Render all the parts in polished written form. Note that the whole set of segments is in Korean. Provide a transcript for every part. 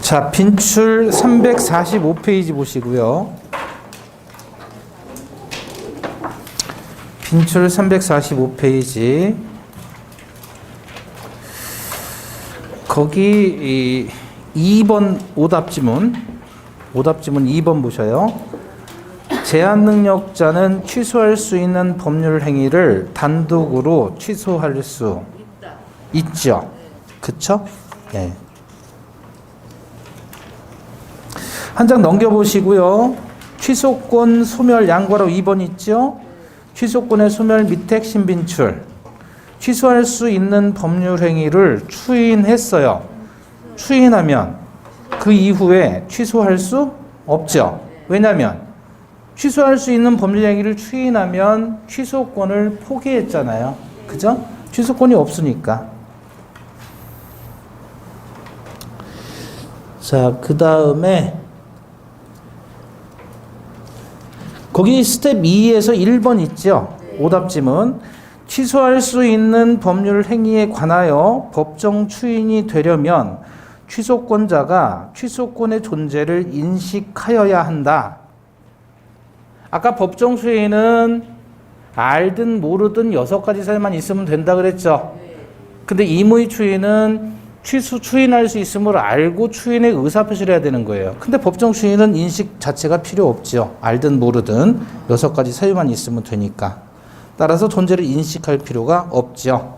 자, 빈출 345페이지 보시고요. 빈출 345페이지. 거기 2번 오답지문 2번 보셔요. 제한능력자는 취소할 수 있는 법률 행위를 단독으로 취소할 수 있죠. 그쵸? 예. 한 장 넘겨보시고요. 취소권 소멸 양과로 2번 있죠? 취소권의 소멸 밑에 핵심 빈출. 취소할 수 있는 법률 행위를 추인했어요. 추인하면 그 이후에 취소할 수 없죠. 왜냐하면 취소할 수 있는 법률 행위를 추인하면 취소권을 포기했잖아요. 그죠? 취소권이 없으니까. 자, 그 다음에 거기 스텝 2에서 1번 있죠? 오답지문. 취소할 수 있는 법률 행위에 관하여 법정 추인이 되려면 취소권자가 취소권의 존재를 인식하여야 한다. 아까 법정 추인은 알든 모르든 6가지 사유만 있으면 된다 그랬죠? 근데 임의 추인은 추인할 수 있음을 알고 추인의 의사표시를 해야 되는 거예요. 근데 법정 추인은 인식 자체가 필요 없죠. 알든 모르든 6가지 사유만 있으면 되니까. 따라서 존재를 인식할 필요가 없죠.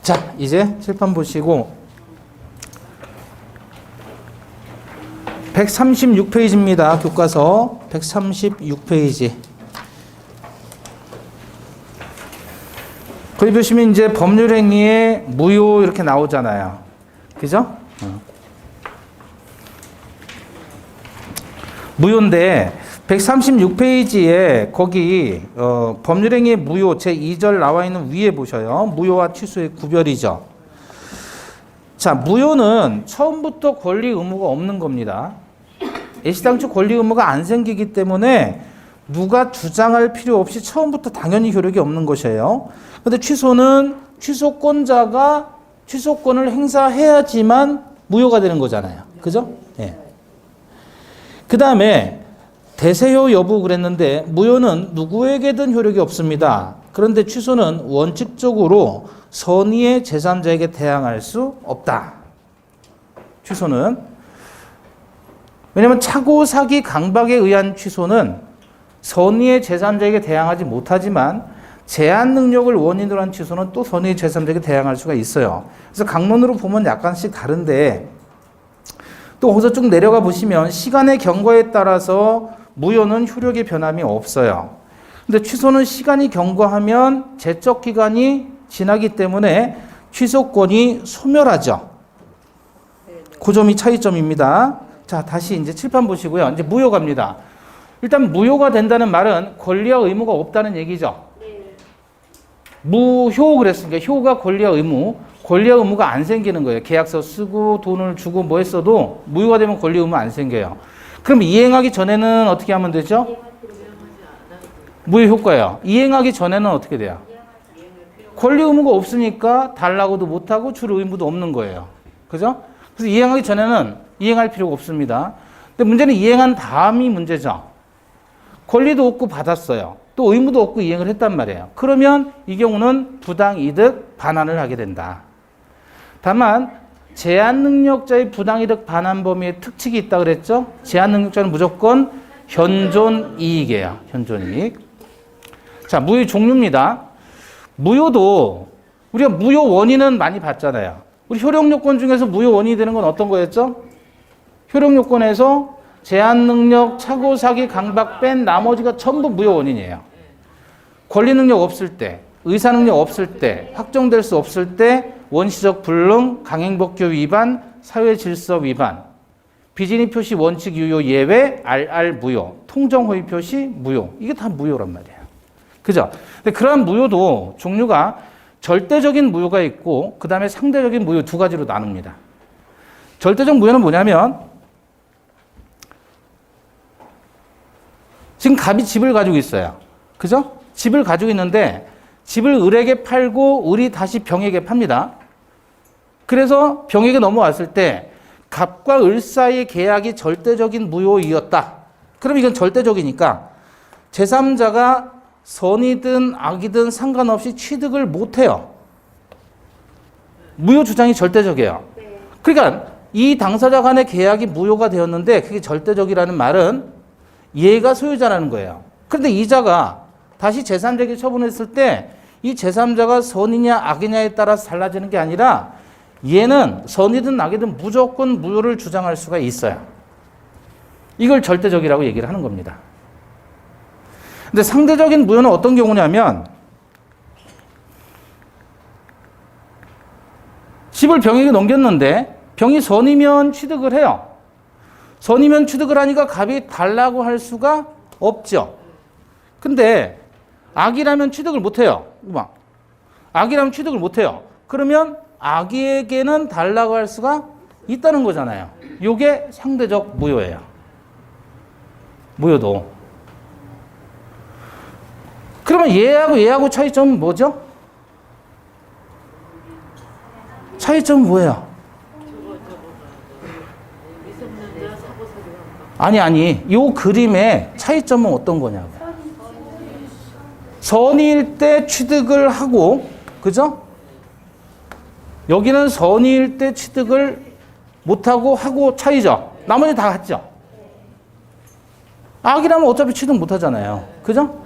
자, 이제 칠판 보시고 136페이지입니다. 교과서 136페이지. 거기 보시면 이제 법률행위의 무효 이렇게 나오잖아요. 그죠? 무효인데 136페이지에 거기 법률행위의 무효 제2절 나와 있는 위에 보셔요. 무효와 취소의 구별이죠. 자, 무효는 처음부터 권리 의무가 없는 겁니다. 애시당초 권리 의무가 안 생기기 때문에 누가 주장할 필요 없이 처음부터 당연히 효력이 없는 것이에요. 그런데 취소는 취소권자가 취소권을 행사해야지만 무효가 되는 거잖아요. 그죠? 예. 그 다음에 대세효 여부 그랬는데 무효는 누구에게든 효력이 없습니다. 그런데 취소는 원칙적으로 선의의 제3자에게 대항할 수 없다. 취소는. 왜냐하면 착오, 사기, 강박에 의한 취소는 선의의 제3자에게 대항하지 못하지만 제한 능력을 원인으로 한 취소는 또 선의의 제3자에게 대항할 수가 있어요. 그래서 강론으로 보면 약간씩 다른데 또 거기서 쭉 내려가 보시면 시간의 경과에 따라서 무효는 효력의 변함이 없어요. 근데 취소는 시간이 경과하면 제적 기간이 지나기 때문에 취소권이 소멸하죠. 그 점이 차이점입니다. 자, 다시 이제 칠판 보시고요. 이제 무효 갑니다. 일단 무효가 된다는 말은 권리와 의무가 없다는 얘기죠. 무효 그랬으니까 효가 권리와 의무, 권리와 의무가 안 생기는 거예요. 계약서 쓰고 돈을 주고 뭐 했어도 무효가 되면 권리 의무 안 생겨요. 그럼 이행하기 전에는 어떻게 하면 되죠? 무효 효과예요. 이행하기 전에는 어떻게 돼요? 권리 의무가 없으니까 달라고도 못하고 줄 의무도 없는 거예요. 그죠? 그래서 이행하기 전에는 이행할 필요가 없습니다. 근데 문제는 이행한 다음이 문제죠. 권리도 없고 받았어요. 또 의무도 없고 이행을 했단 말이에요. 그러면 이 경우는 부당이득 반환을 하게 된다. 다만 제한능력자의 부당이득 반환 범위에 특칙이 있다 그랬죠? 제한능력자는 무조건 현존이익이에요. 현존이익. 자, 무효 종류입니다. 무효도 우리가 무효 원인은 많이 봤잖아요. 우리 효력요건 중에서 무효 원인이 되는 건 어떤 거였죠? 효력요건에서 제한능력, 착오, 사기, 강박 뺀 나머지가 전부 무효 원인이에요. 권리능력 없을 때, 의사능력 없을 때, 확정될 수 없을 때, 원시적 불능, 강행법규 위반, 사회질서 위반, 비진입 표시 원칙 유효 예외, RR 무효, 통정허위 표시 무효. 이게 다 무효란 말이에요. 그죠? 근데 그러한 무효도 종류가 절대적인 무효가 있고 그 다음에 상대적인 무효 두 가지로 나눕니다. 절대적 무효는 뭐냐면 지금 갑이 집을 가지고 있어요. 그죠? 집을 가지고 있는데 집을 을에게 팔고 을이 다시 병에게 팝니다. 그래서 병에게 넘어왔을 때 갑과 을 사이의 계약이 절대적인 무효이었다. 그럼 이건 절대적이니까 제3자가 선이든 악이든 상관없이 취득을 못해요. 무효 주장이 절대적이에요. 그러니까 이 당사자 간의 계약이 무효가 되었는데 그게 절대적이라는 말은 얘가 소유자라는 거예요. 그런데 이자가 다시 제3자에게 처분했을 때 이 제3자가 선이냐 악이냐에 따라서 달라지는 게 아니라 얘는 선이든 악이든 무조건 무효를 주장할 수가 있어요. 이걸 절대적이라고 얘기를 하는 겁니다. 근데 상대적인 무효는 어떤 경우냐면 집을 병에게 넘겼는데 병이 선이면 취득을 해요. 선이면 취득을 하니까 갑이 달라고 할 수가 없죠. 근데 악이라면 취득을 못해요. 악이라면 취득을 못해요. 그러면 악에게는 달라고 할 수가 있다는 거잖아요. 이게 상대적 무효예요. 무효도. 그러면 얘하고 차이점은 뭐죠? 차이점은 뭐예요? 아니. 이 그림의 차이점은 어떤 거냐고. 선의일 때 취득을 하고, 그죠? 여기는 선의일 때 취득을 못하고 하고 차이죠. 나머지 다 같죠? 악이라면 어차피 취득 못하잖아요. 그죠?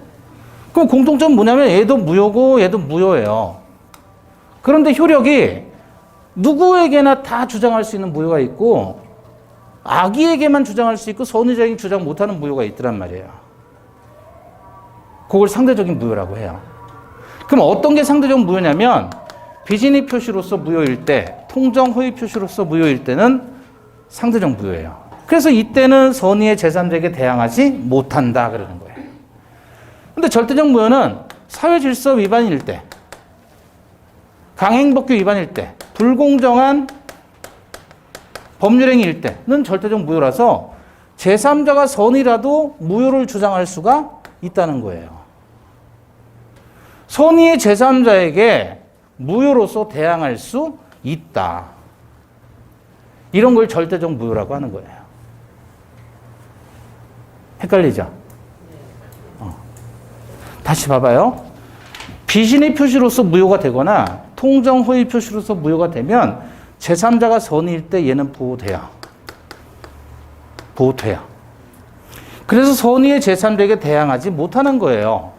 그럼 공통점은 뭐냐면 얘도 무효고 얘도 무효예요. 그런데 효력이 누구에게나 다 주장할 수 있는 무효가 있고 악의에게만 주장할 수 있고 선의자에게 주장 못하는 무효가 있더란 말이에요. 그걸 상대적인 무효라고 해요. 그럼 어떤 게 상대적 무효냐면 비진의 표시로서 무효일 때, 통정 허위 표시로서 무효일 때는 상대적 무효예요. 그래서 이때는 선의의 제3자에게 대항하지 못한다 그러는 거예요. 근데 절대적 무효는 사회 질서 위반일 때, 강행법규 위반일 때, 불공정한 법률행위일 때는 절대적 무효라서 제3자가 선의라도 무효를 주장할 수가 있다는 거예요. 선의의 제3자에게 무효로서 대항할 수 있다. 이런 걸 절대적 무효라고 하는 거예요. 헷갈리죠? 다시 봐봐요. 비신의 표시로서 무효가 되거나 통정 허위 표시로서 무효가 되면 제3자가 선의일 때 얘는 보호돼요. 보호돼요. 그래서 선의의 제3자에게 대항하지 못하는 거예요.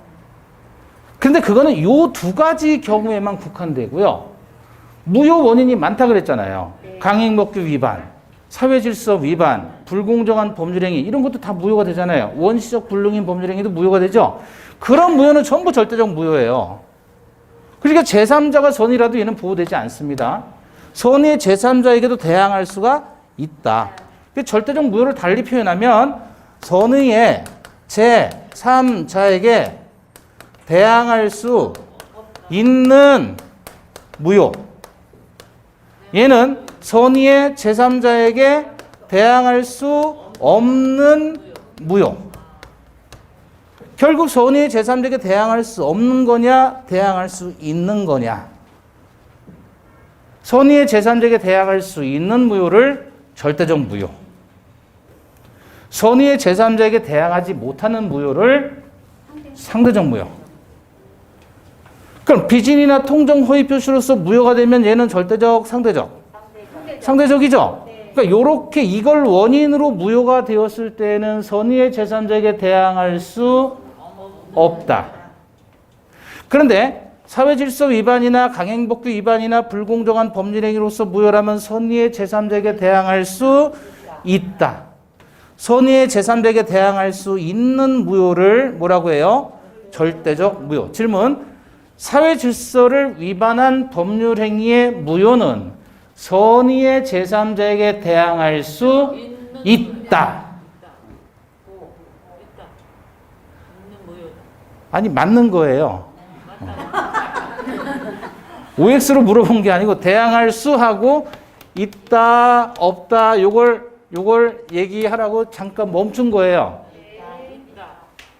그런데 그거는 이 두 가지 경우에만 국한되고요. 무효 원인이 많다 그랬잖아요. 강행법규 위반, 사회질서 위반, 불공정한 법률행위 이런 것도 다 무효가 되잖아요. 원시적 불능인 법률행위도 무효가 되죠. 그런 무효는 전부 절대적 무효예요. 그러니까 제3자가 선의라도 얘는 보호되지 않습니다. 선의의 제3자에게도 대항할 수가 있다. 절대적 무효를 달리 표현하면 선의의 제3자에게 대항할 수 있는 무효. 얘는 선의의 제3자에게 대항할 수 없는 무효. 결국 선의의 제3자에게 대항할 수 없는 거냐, 대항할 수 있는 거냐. 선의의 제3자에게 대항할 수 있는 무효를 절대적 무효. 선의의 제3자에게 대항하지 못하는 무효를 상대적 무효. 그럼 비진이나 통정 허위 표시로서 무효가 되면 얘는 절대적, 상대적? 상대적이죠? 그러니까 이렇게 이걸 원인으로 무효가 되었을 때는 선의의 제3자에게 대항할 수 없다. 그런데 사회질서 위반이나 강행법규 위반이나 불공정한 법률행위로서 무효라면 선의의 제3자에게 대항할 수 있다. 선의의 제3자에게 대항할 수 있는 무효를 뭐라고 해요? 절대적 무효. 질문. 사회 질서를 위반한 법률 행위의 무효는 선의의 제3자에게 대항할 수 있다. 아니, 맞는 거예요. OX로 물어본 게 아니고 대항할 수 하고 있다, 없다 요걸 얘기하라고 잠깐 멈춘 거예요.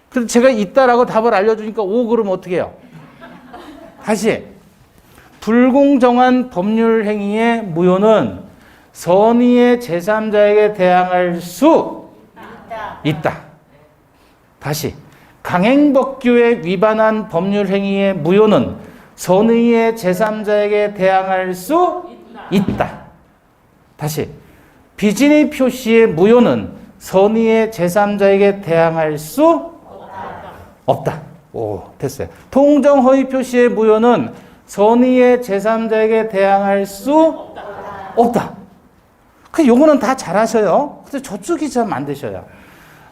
그래서 제가 있다라고 답을 알려주니까 오 그러면 어떻게 해요? 다시 불공정한 법률 행위의 무효는 선의의 제3자에게 대항할 수 있다. 다시 강행법규에 위반한 법률 행위의 무효는 선의의 제3자에게 대항할 수 있다. 다시 비진의 표시의 무효는 선의의 제3자에게 대항할 수 없다. 오, 됐어요. 통정 허위 표시의 무효는 선의의 제3자에게 대항할 수 없다. 요거는 다 잘하셔요. 근데 저쪽이 잘 안 되셔요.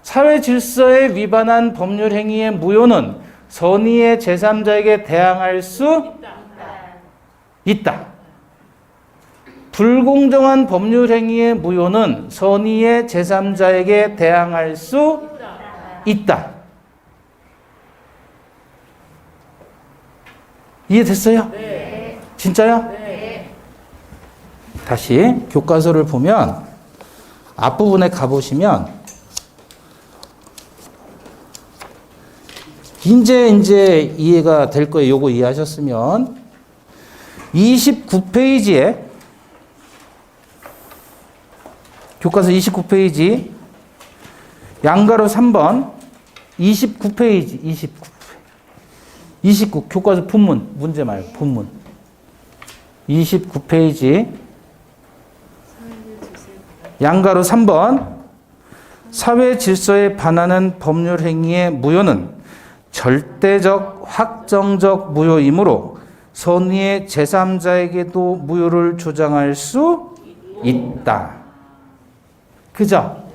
사회 질서에 위반한 법률 행위의 무효는 선의의 제3자에게 대항할 수 있다. 불공정한 법률 행위의 무효는 선의의 제3자에게 대항할 수 있다. 이해됐어요? 네. 진짜요? 네. 다시 교과서를 보면 앞부분에 가보시면 이제 이해가 될 거예요. 요거 이해하셨으면 29페이지에 교과서 29페이지 양가로 3번 29페이지 29 교과서 본문 문제 말고 본문 29페이지 양가로 3번 사회 질서에 반하는 법률 행위의 무효는 절대적 확정적 무효이므로 선의의 제3자에게도 무효를 주장할 수 있다. 그죠?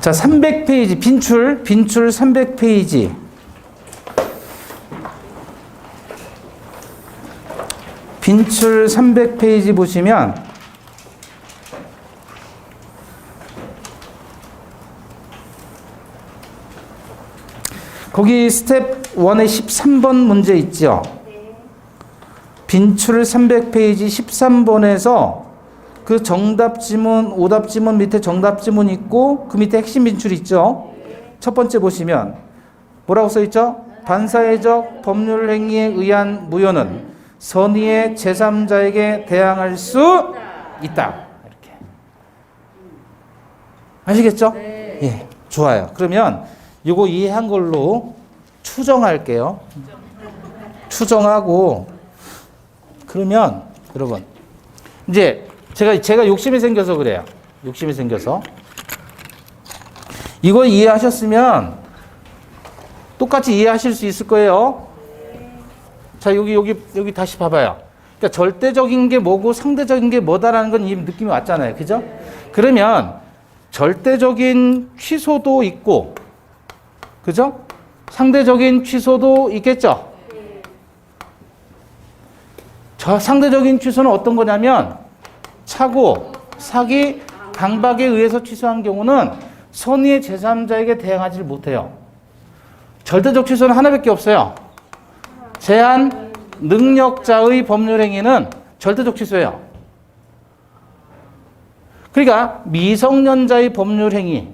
자, 300페이지 빈출 300페이지. 빈출 300페이지 보시면 거기 스텝 1의 13번 문제 있죠? 빈출 300페이지 13번에서 그 정답 지문, 오답 지문 밑에 정답 지문 있고 그 밑에 핵심 빈출 있죠? 첫 번째 보시면 뭐라고 써 있죠? 반사회적 법률 행위에 의한 무효는 선의의 제3자에게 대항할 수 있다. 이렇게. 아시겠죠? 네. 예, 좋아요. 그러면 이거 이해한 걸로 추정할게요. 추정하고 그러면 여러분 이제 제가 욕심이 생겨서 그래요. 욕심이 생겨서 이거 이해하셨으면 똑같이 이해하실 수 있을 거예요. 자, 여기 다시 봐봐요. 그러니까 절대적인 게 뭐고 상대적인 게 뭐다라는 건 이 느낌이 왔잖아요. 그죠? 그러면 절대적인 취소도 있고, 그죠? 상대적인 취소도 있겠죠? 저 상대적인 취소는 어떤 거냐면, 착오, 사기, 강박에 의해서 취소한 경우는 선의의 제3자에게 대항하지 못해요. 절대적 취소는 하나밖에 없어요. 제한 능력자의 법률행위는 절대적 취소예요. 그러니까 미성년자의 법률행위,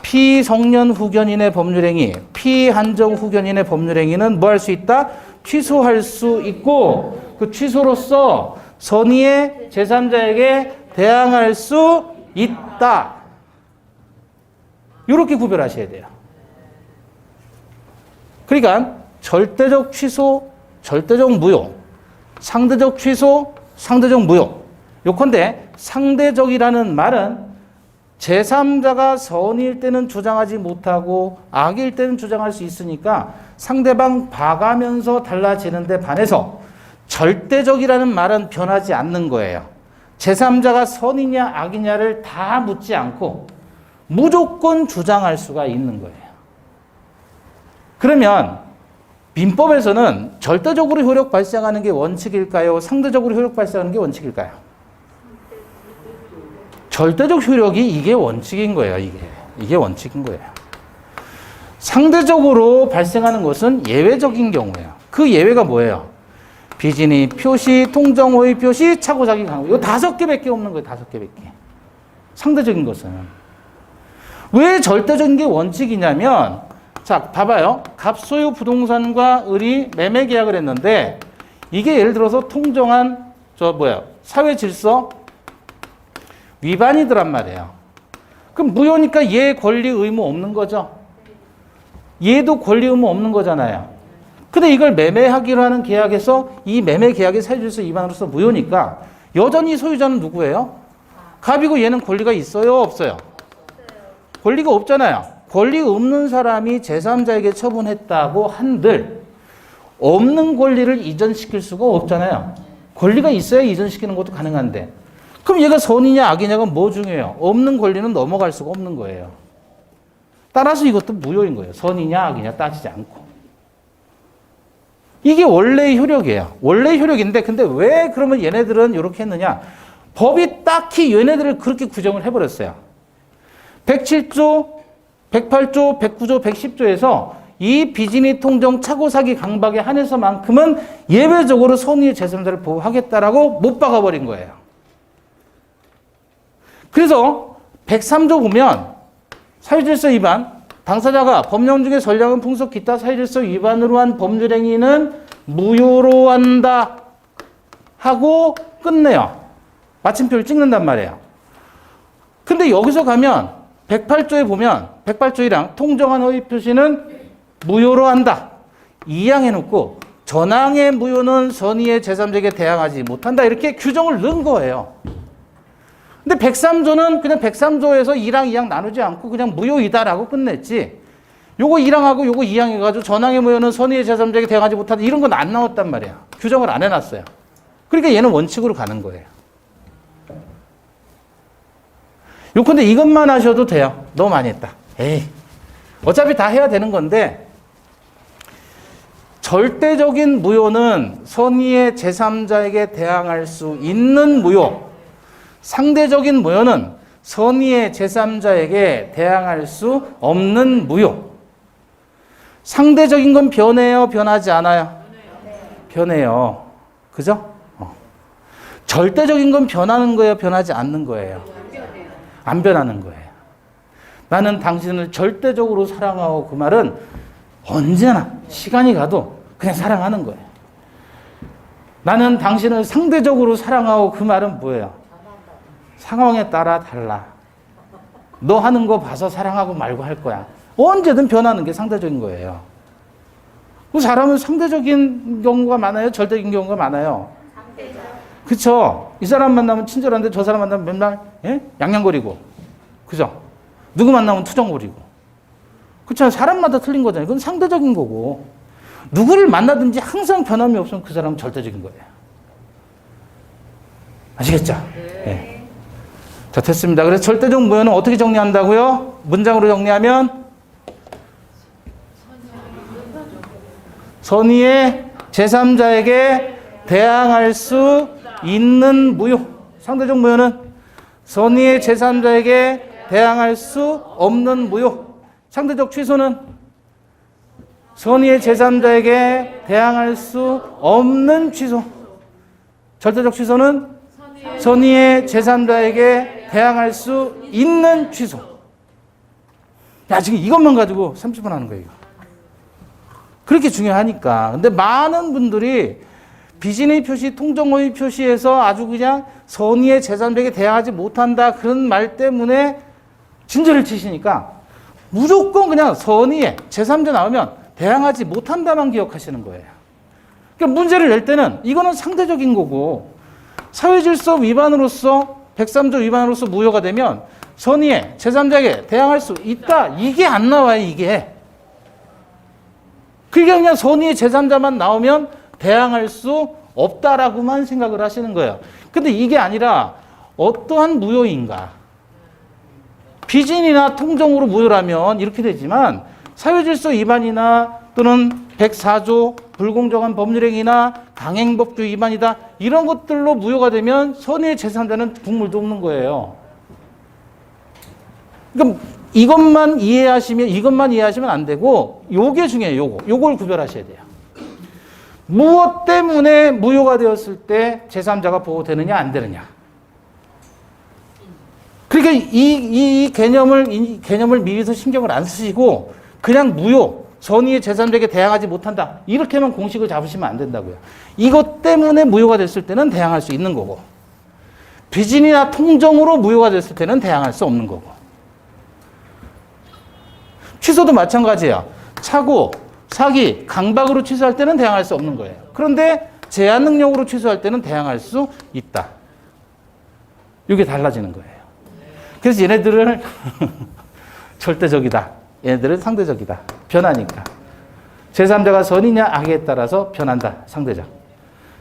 피성년 후견인의 법률행위, 피한정 후견인의 법률행위는 뭐 할 수 있다? 취소할 수 있고 그 취소로서 선의의 제3자에게 대항할 수 있다. 이렇게 구별하셔야 돼요. 그러니까 절대적 취소, 절대적 무효, 상대적 취소, 상대적 무효. 요컨대 상대적이라는 말은 제3자가 선의일 때는 주장하지 못하고 악일 때는 주장할 수 있으니까 상대방 봐가면서 달라지는데 반해서 절대적이라는 말은 변하지 않는 거예요. 제3자가 선이냐 악이냐를 다 묻지 않고 무조건 주장할 수가 있는 거예요. 그러면 민법에서는 절대적으로 효력 발생하는 게 원칙일까요? 상대적으로 효력 발생하는 게 원칙일까요? 절대적 효력이 이게 원칙인 거예요. 이게 원칙인 거예요. 상대적으로 발생하는 것은 예외적인 경우예요. 그 예외가 뭐예요? 비진이 표시, 통정 호의 표시, 착오사기 강박. 이거 5개밖에 없는 거예요. 5개밖에. 상대적인 것은. 왜 절대적인 게 원칙이냐면, 자, 봐봐요. 갑소유 부동산과 을이 매매 계약을 했는데, 이게 예를 들어서 통정한, 사회 질서 위반이더란 말이에요. 그럼 무효니까 얘 권리 의무 없는 거죠? 얘도 권리 의무 없는 거잖아요. 근데 이걸 매매하기로 하는 계약에서 이 매매 계약의 사유질서 위반으로서 무효니까 여전히 소유자는 누구예요? 갑이고 얘는 권리가 있어요? 없어요? 권리가 없잖아요. 권리 없는 사람이 제3자에게 처분했다고 한들 없는 권리를 이전시킬 수가 없잖아요. 권리가 있어야 이전시키는 것도 가능한데 그럼 얘가 선이냐 악이냐가 뭐 중요해요? 없는 권리는 넘어갈 수가 없는 거예요. 따라서 이것도 무효인 거예요. 선이냐 악이냐 따지지 않고. 이게 원래의 효력이에요. 원래의 효력인데 근데 왜 그러면 얘네들은 이렇게 했느냐. 법이 딱히 얘네들을 그렇게 구정을 해버렸어요. 107조, 108조, 109조, 110조에서 이 비진이 통정 착오사기 강박에 한해서만큼은 예외적으로 선의의 제3자를 보호하겠다라고 못 박아버린 거예요. 그래서 103조 보면 사유질서 위반, 당사자가 법령 중에 전략은 풍속 기타 사유질서 위반으로 한 법률 행위는 무효로 한다 하고 끝내요. 마침표를 찍는단 말이에요. 근데 여기서 가면 108조에 보면 108조 1항 통정한 허위 표시는 무효로 한다. 2항 해놓고 전항의 무효는 선의의 제3자에게 대항하지 못한다. 이렇게 규정을 넣은 거예요. 근데 103조는 그냥 103조에서 1항, 2항 나누지 않고 그냥 무효이다라고 끝냈지. 요거 1항하고 요거 2항 해가지고 전항의 무효는 선의의 제3자에게 대항하지 못한다. 이런 건 안 나왔단 말이야. 규정을 안 해놨어요. 그러니까 얘는 원칙으로 가는 거예요. 요컨대 이것만 하셔도 돼요. 너무 많이 했다. 에이, 어차피 다 해야 되는 건데 절대적인 무효는 선의의 제3자에게 대항할 수 있는 무효. 상대적인 무효는 선의의 제3자에게 대항할 수 없는 무효. 상대적인 건 변해요? 변하지 않아요? 변해요. 그죠? 절대적인 건 변하는 거예요? 변하지 않는 거예요? 안 변하는 거예요. 나는 당신을 절대적으로 사랑하고 그 말은 언제나 시간이 가도 그냥 사랑하는 거예요. 나는 당신을 상대적으로 사랑하고 그 말은 뭐예요? 상황에 따라 달라. 너 하는 거 봐서 사랑하고 말고 할 거야. 언제든 변하는 게 상대적인 거예요. 사람은 상대적인 경우가 많아요? 절대적인 경우가 많아요? 그쵸? 이 사람 만나면 친절한데 저 사람 만나면 맨날 양양거리고. 그죠? 누구 만나면 투정거리고. 그쵸? 사람마다 틀린 거잖아요. 그건 상대적인 거고. 누구를 만나든지 항상 변함이 없으면 그 사람은 절대적인 거예요. 아시겠죠? 네. 자, 됐습니다. 그래서 절대적 무효는 어떻게 정리한다고요? 문장으로 정리하면 선의의 제3자에게 대항할 수 있는 무효. 상대적 무효는 선의의 제3자에게 대항할 수 없는 무효. 상대적 취소는 선의의 제3자에게 대항할 수 없는 취소. 절대적 취소는 선의의 제3자에게 대항할 수 있는 취소. 야, 지금 이것만 가지고 30분 하는 거예요. 그렇게 중요하니까. 근데 많은 분들이 비진의 표시, 통정호의 표시에서 아주 그냥 선의의 제3자에게 대항하지 못한다 그런 말 때문에 진저를 치시니까 무조건 그냥 선의의 제3자 나오면 대항하지 못한다만 기억하시는 거예요. 그러니까 문제를 낼 때는 이거는 상대적인 거고 사회질서 위반으로서 103조 위반으로서 무효가 되면 선의의 제3자에게 대항할 수 있다. 이게 안 나와요. 이게. 그게 그냥 선의의 제3자만 나오면 대항할 수 없다라고만 생각을 하시는 거예요. 근데 이게 아니라 어떠한 무효인가. 비진이나 통정으로 무효라면 이렇게 되지만 사회질서 위반이나 또는 104조 불공정한 법률행위나 강행법규 위반이다. 이런 것들로 무효가 되면 선의의 제3자는 국물도 없는 거예요. 그러니까 이것만 이해하시면 안 되고 요게 중요해요. 요걸 구별하셔야 돼요. 무엇 때문에 무효가 되었을 때 제3자가 보호되느냐 안 되느냐. 그러니까 이 개념을 미리서 신경을 안 쓰시고 그냥 무효, 선의의 제3자에게 대항하지 못한다. 이렇게만 공식을 잡으시면 안 된다고요. 이것 때문에 무효가 됐을 때는 대항할 수 있는 거고, 비진이나 통정으로 무효가 됐을 때는 대항할 수 없는 거고. 취소도 마찬가지야. 차고, 사기, 강박으로 취소할 때는 대항할 수 없는 거예요. 그런데 제한 능력으로 취소할 때는 대항할 수 있다. 이게 달라지는 거예요. 그래서 얘네들을 절대적이다. 얘네들은 상대적이다. 변하니까. 제3자가 선이냐 악에 따라서 변한다. 상대적.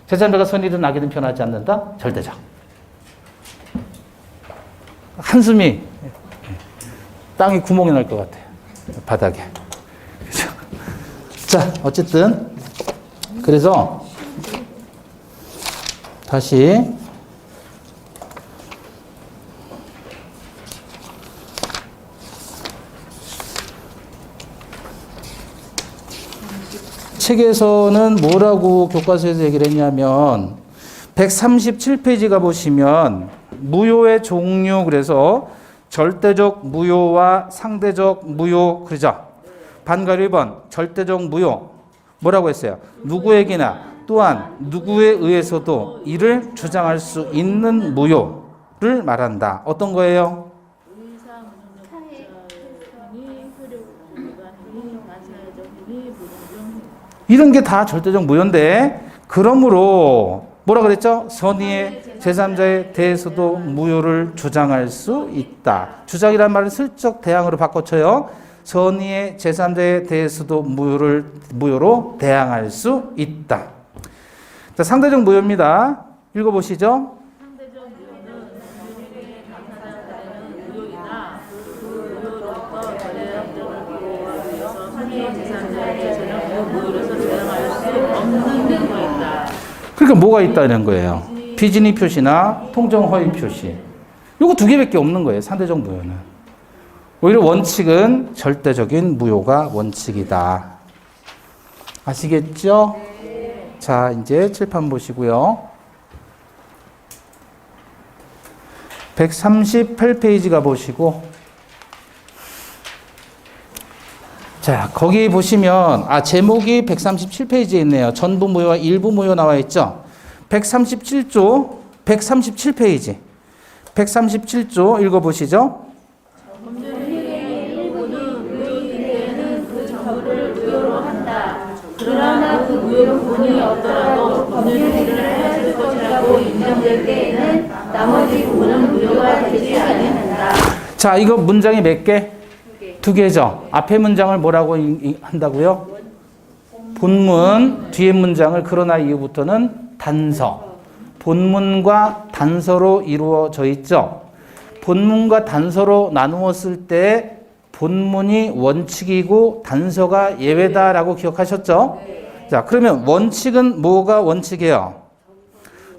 제3자가 선이든 악이든 변하지 않는다. 절대적. 한숨이 땅이 구멍이 날 것 같아요. 바닥에. 자, 어쨌든 그래서 다시 책에서는 뭐라고 교과서에서 얘기를 했냐면 137페이지 가보시면 무효의 종류, 그래서 절대적 무효와 상대적 무효, 그러죠? 반가리 1번 절대적 무효 뭐라고 했어요? 누구에게나 또한 누구에 의해서도 이를 주장할 수 있는 무효를 말한다. 어떤 거예요? 이런 게 다 절대적 무효인데, 그러므로 뭐라 그랬죠? 선의의 제3자에 대해서도 무효를 주장할 수 있다. 주장이란 말을 슬쩍 대항으로 바꿔쳐요. 선의의 제3자에 대해서도 무효로 대항할 수 있다. 자, 상대적 무효입니다. 읽어보시죠. 상대적 무효는 법률에 당사자는 무효이다. 그 무효로서 거래량적인 보호하기 위해서 선의의 제3자에게서는 그 무효로서 대항할 수 없는 거 있다. 그러니까 뭐가 있다는 거예요? 비진의 표시나 통정 허위 표시. 요거 두 개밖에 없는 거예요. 상대적 무효는. 오히려 원칙은 절대적인 무효가 원칙이다. 아시겠죠? 네. 자, 이제 칠판 보시고요. 138페이지 가보시고, 자, 거기 보시면, 제목이 137페이지에 있네요. 전부 무효와 일부 무효 나와 있죠? 137조, 137페이지. 137조 읽어보시죠. 그러나 그 무효는 본인이 없더라도 법률 행위를 하였을 것이라고 인정될 때에는 나머지 부분은 무효가 되지 아니한다. 자, 이거 문장이 몇 개? 두 개죠. 앞에 문장을 뭐라고 한다고요? 본문, 뒤에 문장을 그러나 이후부터는 단서. 본문과 단서로 이루어져 있죠. 본문과 단서로 나누었을 때 본문이 원칙이고 단서가 예외다라고 기억하셨죠? 네. 자, 그러면 원칙은 뭐가 원칙이에요?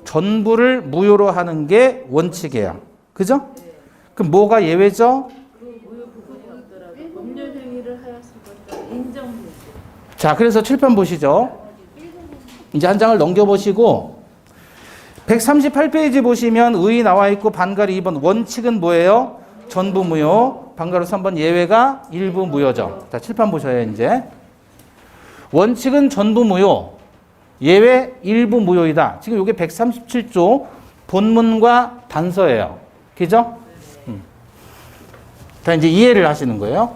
전부를 무효로 하는 게 원칙이에요. 그죠? 네. 그럼 뭐가 예외죠? 무효 부분이 없더라도 법률 행위를 하였을 것이라고 인정되죠. 자, 그래서 칠판 보시죠. 이제 한 장을 넘겨보시고 138페이지 보시면 의 나와 있고 반가리 2번 원칙은 뭐예요? 전부 무효. 반가로 3번 예외가 일부 무효죠. 자, 칠판 보셔요, 이제. 원칙은 전부 무효, 예외 일부 무효이다. 지금 이게 137조 본문과 단서예요. 그죠? 자, 이제 이해를 하시는 거예요.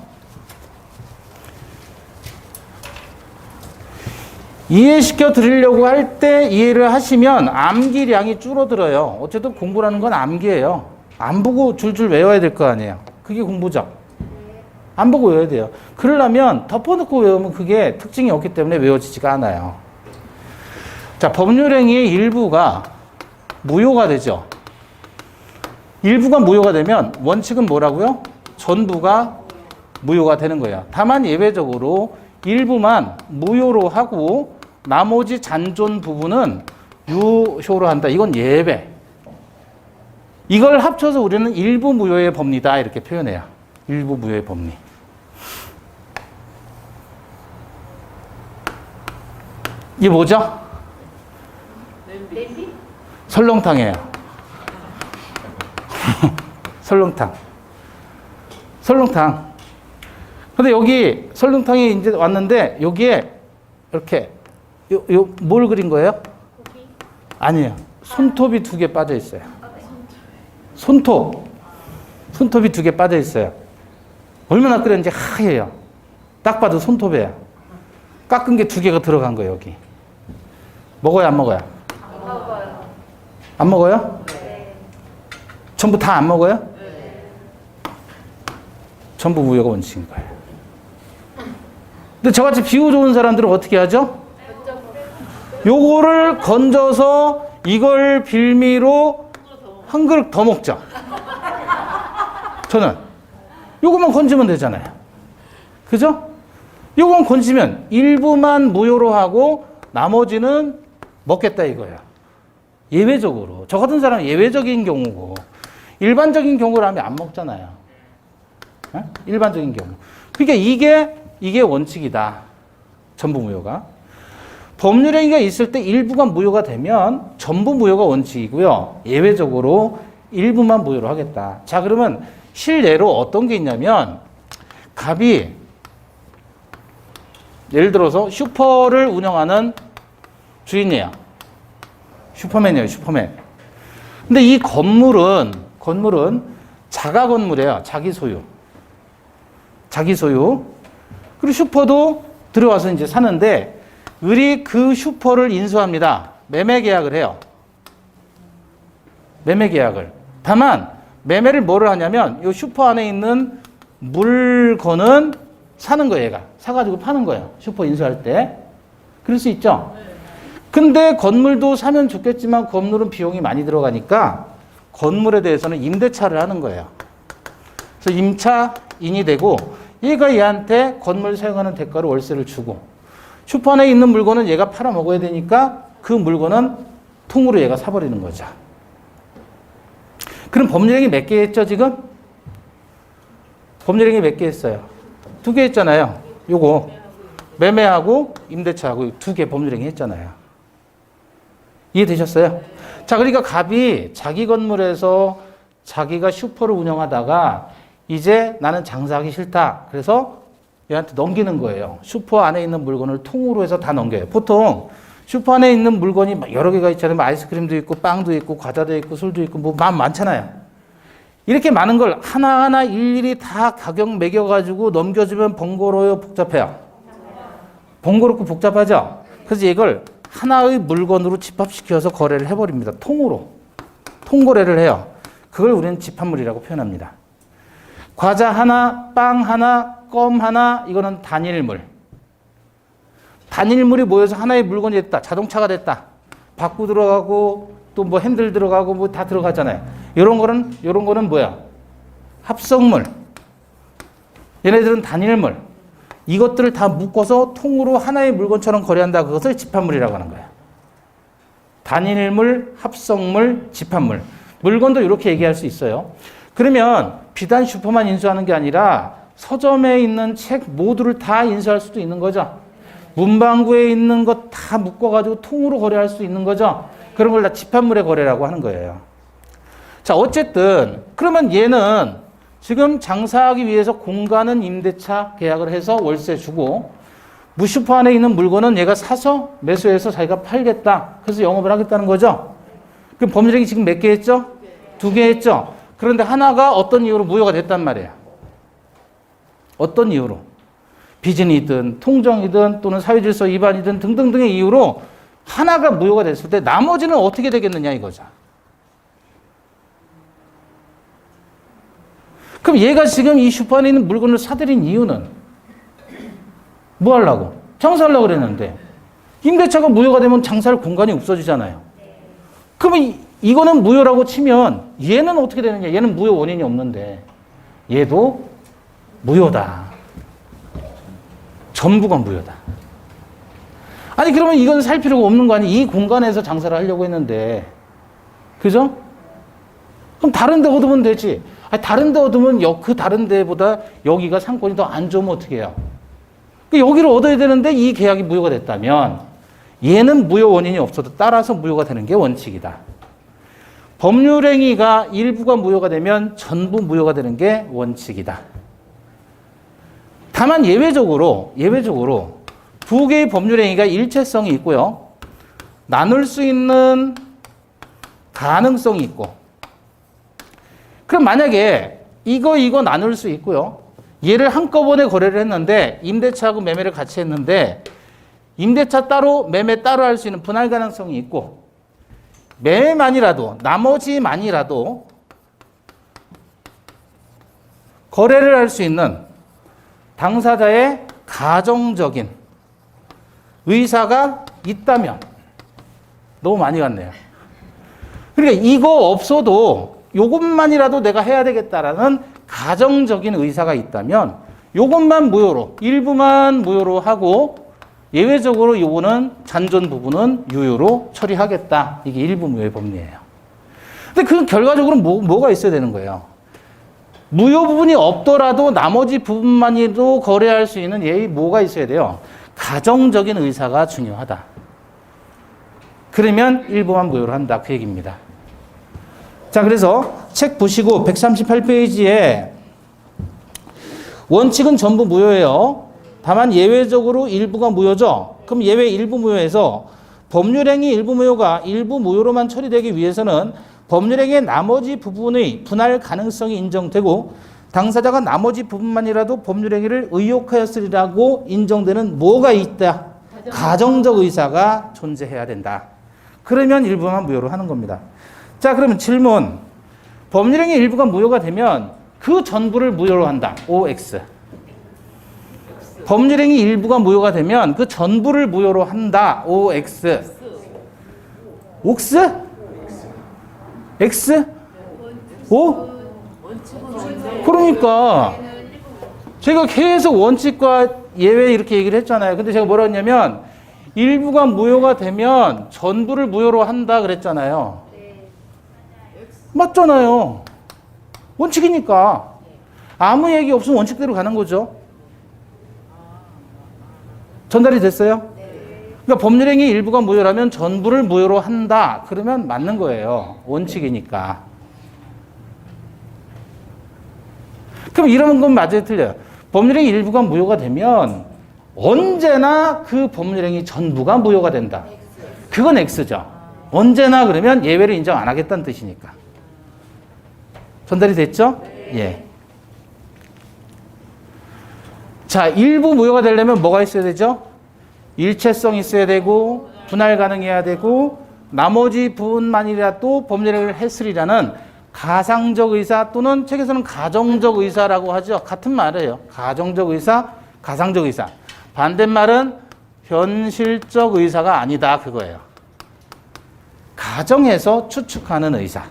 이해시켜 드리려고 할 때 이해를 하시면 암기량이 줄어들어요. 어쨌든 공부라는 건 암기예요. 안 보고 줄줄 외워야 될 거 아니에요. 그게 공부죠. 안 보고 외워야 돼요. 그러려면 덮어놓고 외우면 그게 특징이 없기 때문에 외워지지가 않아요. 자, 법률행위의 일부가 무효가 되죠. 일부가 무효가 되면 원칙은 뭐라고요? 전부가 무효가 되는 거예요. 다만 예외적으로 일부만 무효로 하고 나머지 잔존 부분은 유효로 한다. 이건 예외. 이걸 합쳐서 우리는 일부 무효의 법리다 이렇게 표현해요. 일부 무효의 법리. 이게 뭐죠? 설렁탕이에요. 설렁탕. 설렁탕. 근데 여기 설렁탕이 이제 왔는데 여기에 이렇게 뭘 그린 거예요? 아니에요. 손톱이 2개 빠져 있어요. 손톱. 손톱이 2개 빠져 있어요. 얼마나 끓였는지 하얘요. 딱 봐도 손톱이에요. 깎은 게 2개가 들어간 거예요, 여기. 먹어요, 안 먹어요? 안 먹어요. 안 먹어요? 네. 전부 다 안 먹어요? 네. 전부 무효가 원칙인 거예요. 근데 저같이 비유 좋은 사람들은 어떻게 하죠? 요거를 건져서 이걸 빌미로 한 그릇 더 먹죠. 저는 요거만 건지면 되잖아요. 그죠? 요건 건지면 일부만 무효로 하고 나머지는 먹겠다 이거예요. 예외적으로. 저 같은 사람은 예외적인 경우고 일반적인 경우라면 안 먹잖아요. 에? 일반적인 경우. 그러니까 이게 원칙이다. 전부 무효가. 법률행위가 있을 때 일부가 무효가 되면 전부 무효가 원칙이고요. 예외적으로 일부만 무효로 하겠다. 자, 그러면 실례로 어떤 게 있냐면 갑이 예를 들어서 슈퍼를 운영하는 주인이에요. 슈퍼맨이에요, 슈퍼맨. 근데 이 건물은 자가 건물이에요. 자기 소유. 자기 소유. 그리고 슈퍼도 들어와서 이제 사는데 을이 그 슈퍼를 인수합니다. 매매 계약을 해요. 매매 계약을. 다만 매매를 뭐를 하냐면 이 슈퍼 안에 있는 물건은 사는 거예요, 얘가. 사가지고 파는 거예요. 슈퍼 인수할 때. 그럴 수 있죠? 근데 건물도 사면 좋겠지만 건물은 비용이 많이 들어가니까 건물에 대해서는 임대차를 하는 거예요. 그래서 임차인이 되고 얘가 얘한테 건물 사용하는 대가로 월세를 주고 슈퍼 안에 있는 물건은 얘가 팔아먹어야 되니까 그 물건은 통으로 얘가 사버리는 거죠. 그럼 법률행위 몇 개 했죠, 지금? 법률행위 몇 개 했어요? 2개 했잖아요. 요거 매매하고 임대차하고 2개 법률행위 했잖아요. 이해되셨어요? 자, 그러니까 갑이 자기 건물에서 자기가 슈퍼를 운영하다가 이제 나는 장사하기 싫다. 그래서 얘한테 넘기는 거예요. 슈퍼 안에 있는 물건을 통으로 해서 다 넘겨요. 보통 슈퍼 안에 있는 물건이 여러 개가 있잖아요. 아이스크림도 있고 빵도 있고 과자도 있고 술도 있고 뭐 많잖아요. 이렇게 많은 걸 하나하나 일일이 다 가격 매겨가지고 넘겨주면 번거로워요, 복잡해요? 번거롭고 복잡하죠? 그래서 이걸 하나의 물건으로 집합시켜서 거래를 해버립니다. 통으로. 통거래를 해요. 그걸 우리는 집합물이라고 표현합니다. 과자 하나, 빵 하나, 껌 하나, 이거는 단일물. 단일물이 모여서 하나의 물건이 됐다. 자동차가 됐다. 바꾸 들어가고 또 뭐 핸들 들어가고 뭐 다 들어가잖아요. 이런 거는 뭐야? 합성물. 얘네들은 단일물. 이것들을 다 묶어서 통으로 하나의 물건처럼 거래한다. 그것을 집합물이라고 하는 거야. 단일물, 합성물, 집합물. 물건도 이렇게 얘기할 수 있어요. 그러면 비단 슈퍼만 인수하는 게 아니라 서점에 있는 책 모두를 다 인수할 수도 있는 거죠. 문방구에 있는 것 다 묶어가지고 통으로 거래할 수 있는 거죠. 그런 걸 다 집합물의 거래라고 하는 거예요. 자, 어쨌든 그러면 얘는 지금 장사하기 위해서 공간은 임대차 계약을 해서 월세 주고 무슈퍼 안에 있는 물건은 얘가 사서 매수해서 자기가 팔겠다. 그래서 영업을 하겠다는 거죠. 그럼 법률행위 지금 몇 개 했죠? 2개 했죠. 그런데 하나가 어떤 이유로 무효가 됐단 말이에요. 어떤 이유로? 비진이든 통정이든 또는 사회질서 위반이든 등등등의 이유로 하나가 무효가 됐을 때 나머지는 어떻게 되겠느냐 이거죠. 그럼 얘가 지금 이 슈퍼 안에 있는 물건을 사들인 이유는 뭐 하려고? 장사하려고 그랬는데 임대차가 무효가 되면 장사할 공간이 없어지잖아요. 그러면 이거는 무효라고 치면 얘는 어떻게 되느냐? 얘는 무효 원인이 없는데 얘도 무효다. 전부가 무효다. 아니 그러면 이건 살 필요가 없는 거 아니에요? 이 공간에서 장사를 하려고 했는데 그죠? 그럼 다른 데 얻으면 되지. 아니, 다른 데 얻으면 그 다른 데보다 여기가 상권이 더 안 좋으면 어떻게 해요? 여기를 얻어야 되는데 이 계약이 무효가 됐다면 얘는 무효 원인이 없어도 따라서 무효가 되는 게 원칙이다. 법률행위가 일부가 무효가 되면 전부 무효가 되는 게 원칙이다. 다만 예외적으로 두 개의 법률행위가 일체성이 있고요. 나눌 수 있는 가능성이 있고. 그럼 만약에 이거 나눌 수 있고요. 얘를 한꺼번에 거래를 했는데 임대차하고 매매를 같이 했는데 임대차 따로 매매 따로 할 수 있는 분할 가능성이 있고 매매만이라도 나머지만이라도 거래를 할 수 있는 당사자의 가정적인 의사가 있다면 너무 많이 갔네요. 그러니까 이거 없어도 요것만이라도 내가 해야 되겠다라는 가정적인 의사가 있다면 요것만 무효로 일부만 무효로 하고 예외적으로 요거는 잔존 부분은 유효로 처리하겠다. 이게 일부 무효의 법리예요. 근데 그 결과적으로 뭐가 있어야 되는 거예요? 무효 부분이 없더라도 나머지 부분만이라도 거래할 수 있는 예의 뭐가 있어야 돼요? 가정적인 의사가 중요하다. 그러면 일부만 무효로 한다. 그 얘기입니다. 자, 그래서 책 보시고 138페이지에 원칙은 전부 무효예요. 다만 예외적으로 일부가 무효죠. 그럼 예외 일부 무효에서 법률행위 일부 무효가 일부 무효로만 처리되기 위해서는 법률행위의 나머지 부분의 분할 가능성이 인정되고 당사자가 나머지 부분만이라도 법률행위를 의욕하였으리라고 인정되는 뭐가 있다? 가정적 의사가 존재해야 된다. 그러면 일부만 무효로 하는 겁니다. 자, 그러면 질문. 법률행위 일부가 무효가 되면 그 전부를 무효로 한다. OX. 법률행위 일부가 무효가 되면 그 전부를 무효로 한다. OX. 옥스? X? O? 그러니까 제가 계속 원칙과 예외 이렇게 얘기를 했잖아요. 근데 제가 뭐라 했냐면 일부가 무효가 되면 전부를 무효로 한다 그랬잖아요. 맞잖아요. 원칙이니까. 아무 얘기 없으면 원칙대로 가는 거죠. 전달이 됐어요? 그러니까 법률행위 일부가 무효라면 전부를 무효로 한다. 그러면 맞는 거예요. 원칙이니까. 그럼 이런 건 맞아요, 틀려요? 법률행위 일부가 무효가 되면 언제나 그 법률행위 전부가 무효가 된다. 그건 X죠. 언제나 그러면 예외를 인정 안 하겠다는 뜻이니까. 전달이 됐죠? 예. 자, 일부 무효가 되려면 뭐가 있어야 되죠? 일체성 있어야 되고 분할 가능해야 되고 나머지 부분만이라도 법률행위를 했으리라는 가상적 의사 또는 책에서는 가정적 의사라고 하죠. 같은 말이에요. 가정적 의사, 가상적 의사. 반대말은 현실적 의사가 아니다. 그거예요. 가정에서 추측하는 의사.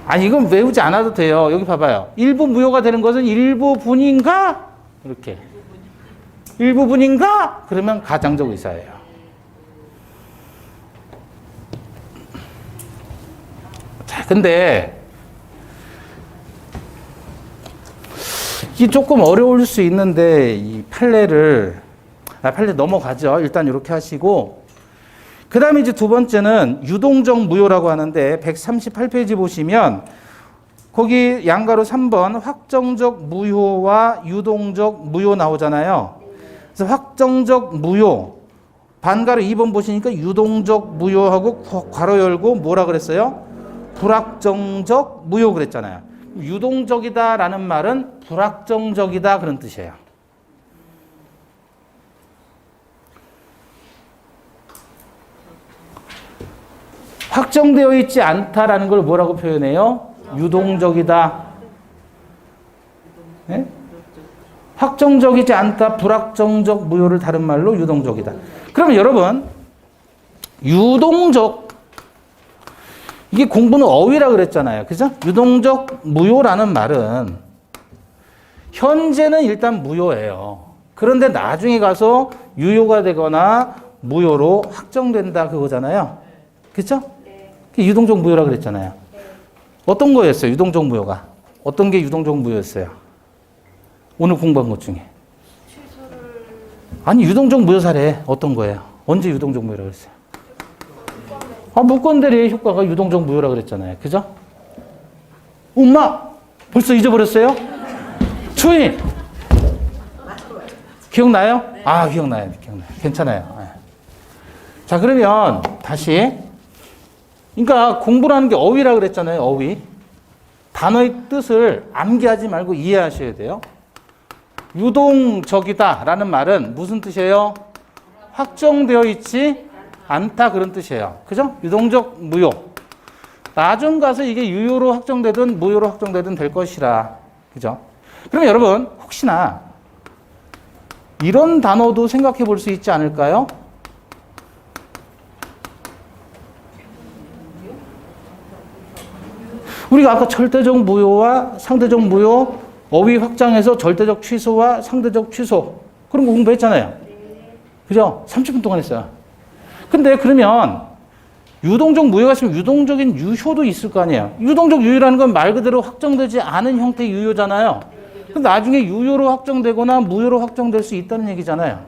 아니, 이건 외우지 않아도 돼요. 여기 봐봐요. 일부 무효가 되는 것은 일부분인가? 이렇게. 일부분인가? 그러면 가정적 의사예요. 자, 근데 이게 조금 어려울 수 있는데 이 판례 넘어가죠. 일단 이렇게 하시고 그 다음에 이제 두 번째는 유동적 무효라고 하는데 138페이지 보시면 거기 양가로 3번 확정적 무효와 유동적 무효 나오잖아요. 그래서 확정적 무효 반가로 2번 보시니까 유동적 무효하고 괄호 열고 뭐라 그랬어요? 불확정적 무효 그랬잖아요. 유동적이다라는 말은 불확정적이다 그런 뜻이에요. 확정되어 있지 않다라는 걸 뭐라고 표현해요? 유동적이다. 네? 확정적이지 않다, 불확정적 무효를 다른 말로 유동적이다. 그러면 여러분, 유동적, 이게 공부는 어휘라 그랬잖아요. 그죠? 유동적 무효라는 말은 현재는 일단 무효예요. 그런데 나중에 가서 유효가 되거나 무효로 확정된다 그거잖아요. 그죠? 유동적 무효라 그랬잖아요. 어떤 거였어요? 유동적 무효가. 어떤 게 유동적 무효였어요? 오늘 공부한 것 중에. 아니, 유동적 무효 사례 어떤 거예요? 언제 유동적 무효라고 그랬어요? 무건대리의 효과가 유동적 무효라고 그랬잖아요. 그죠? 엄마! 벌써 잊어버렸어요? 주인! 기억나요? 기억나요. 괜찮아요. 네. 자, 그러면 다시. 그러니까 공부라는 게 어휘라 그랬잖아요. 어휘. 단어의 뜻을 암기하지 말고 이해하셔야 돼요. 유동적이다 라는 말은 무슨 뜻이에요? 확정되어 있지 않다 그런 뜻이에요. 그죠? 유동적 무효. 나중 가서 이게 유효로 확정되든 무효로 확정되든 될 것이라. 그죠? 그러면 여러분 혹시나 이런 단어도 생각해 볼 수 있지 않을까요? 우리가 아까 절대적 무효와 상대적 무효, 어휘 확장해서 절대적 취소와 상대적 취소 그런 거 공부했잖아요. 그죠? 30분 동안 했어요. 근데 그러면 유동적 무효가 있으면 유동적인 유효도 있을 거 아니에요. 유동적 유효라는 건 말 그대로 확정되지 않은 형태의 유효잖아요. 근데 나중에 유효로 확정되거나 무효로 확정될 수 있다는 얘기잖아요.